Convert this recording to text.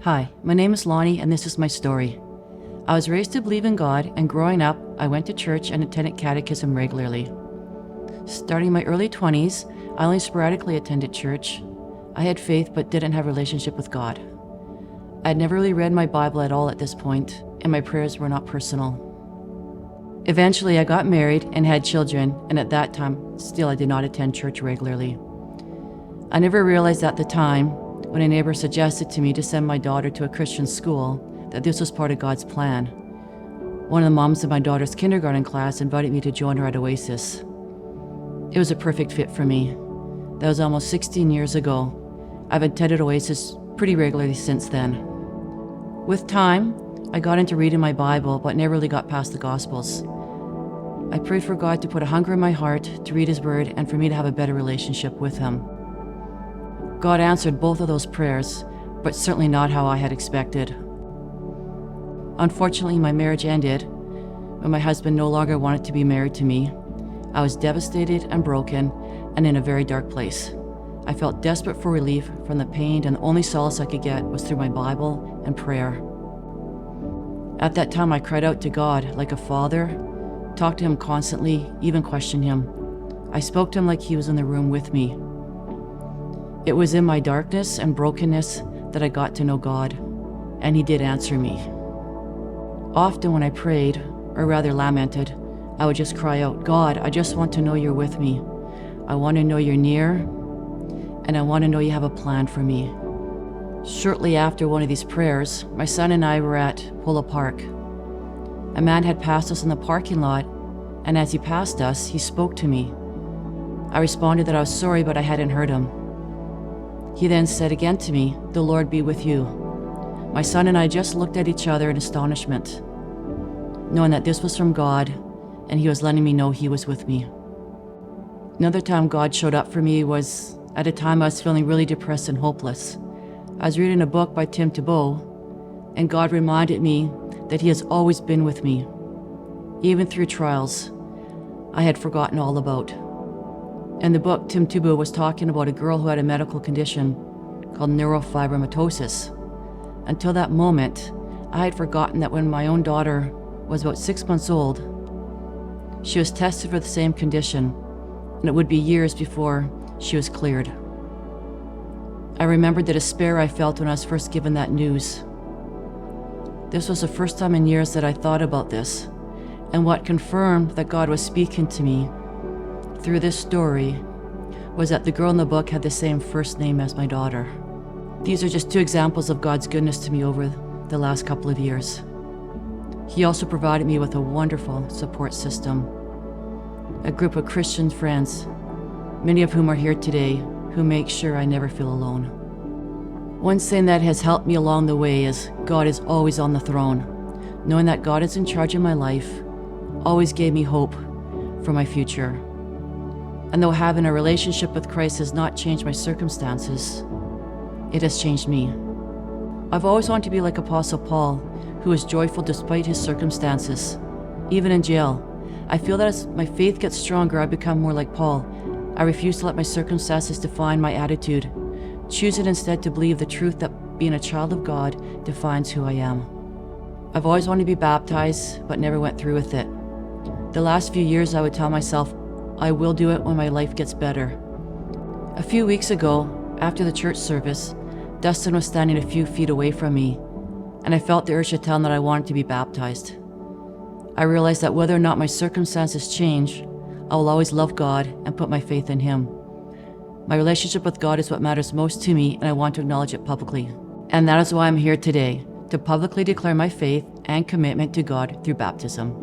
Hi, my name is Lonny, and this is my story. I was raised to believe in God, and growing up, I went to church and attended catechism regularly. Starting my early 20s, I only sporadically attended church. I had faith but didn't have a relationship with God. I'd never really read my Bible at all at this point, and my prayers were not personal. Eventually, I got married and had children, and at that time, still I did not attend church regularly. I never realized at the time, when a neighbor suggested to me to send my daughter to a Christian school, that this was part of God's plan. One of the moms of my daughter's kindergarten class invited me to join her at Oasis. It was a perfect fit for me. That was almost 16 years ago. I've attended Oasis pretty regularly since then. With time, I got into reading my Bible, but never really got past the Gospels. I prayed for God to put a hunger in my heart to read His Word and for me to have a better relationship with Him. God answered both of those prayers, but certainly not how I had expected. Unfortunately, my marriage ended when my husband no longer wanted to be married to me. I was devastated and broken and in a very dark place. I felt desperate for relief from the pain, and the only solace I could get was through my Bible and prayer. At that time, I cried out to God like a father, talked to Him constantly, even questioned Him. I spoke to Him like He was in the room with me. It was in my darkness and brokenness that I got to know God, and He did answer me. Often when I prayed, or rather lamented, I would just cry out, God, I just want to know You're with me. I want to know You're near, and I want to know You have a plan for me. Shortly after one of these prayers, my son and I were at Polo Park. A man had passed us in the parking lot, and as he passed us, he spoke to me. I responded that I was sorry, but I hadn't heard him. He then said again to me, "The Lord be with you." My son and I just looked at each other in astonishment, knowing that this was from God, and He was letting me know He was with me. Another time God showed up for me was at a time I was feeling really depressed and hopeless. I was reading a book by Tim Tebow, and God reminded me that He has always been with me, even through trials I had forgotten all about. In the book, Tim Tebow was talking about a girl who had a medical condition called neurofibromatosis. Until that moment, I had forgotten that when my own daughter was about 6 months old, she was tested for the same condition, and it would be years before she was cleared. I remembered the despair I felt when I was first given that news. This was the first time in years that I thought about this, and what confirmed that God was speaking to me through this story was that the girl in the book had the same first name as my daughter. These are just two examples of God's goodness to me over the last couple of years. He also provided me with a wonderful support system, a group of Christian friends, many of whom are here today, who make sure I never feel alone. One thing that has helped me along the way is God is always on the throne. Knowing that God is in charge of my life always gave me hope for my future. And though having a relationship with Christ has not changed my circumstances, it has changed me. I've always wanted to be like Apostle Paul, who is joyful despite his circumstances, even in jail. I feel that as my faith gets stronger, I become more like Paul. I refuse to let my circumstances define my attitude, choosing instead to believe the truth that being a child of God defines who I am. I've always wanted to be baptized, but never went through with it. The last few years, I would tell myself, I will do it when my life gets better. A few weeks ago, after the church service, Dustin was standing a few feet away from me, and I felt the urge to tell him that I wanted to be baptized. I realized that whether or not my circumstances change, I will always love God and put my faith in Him. My relationship with God is what matters most to me, and I want to acknowledge it publicly. And that is why I'm here today, to publicly declare my faith and commitment to God through baptism.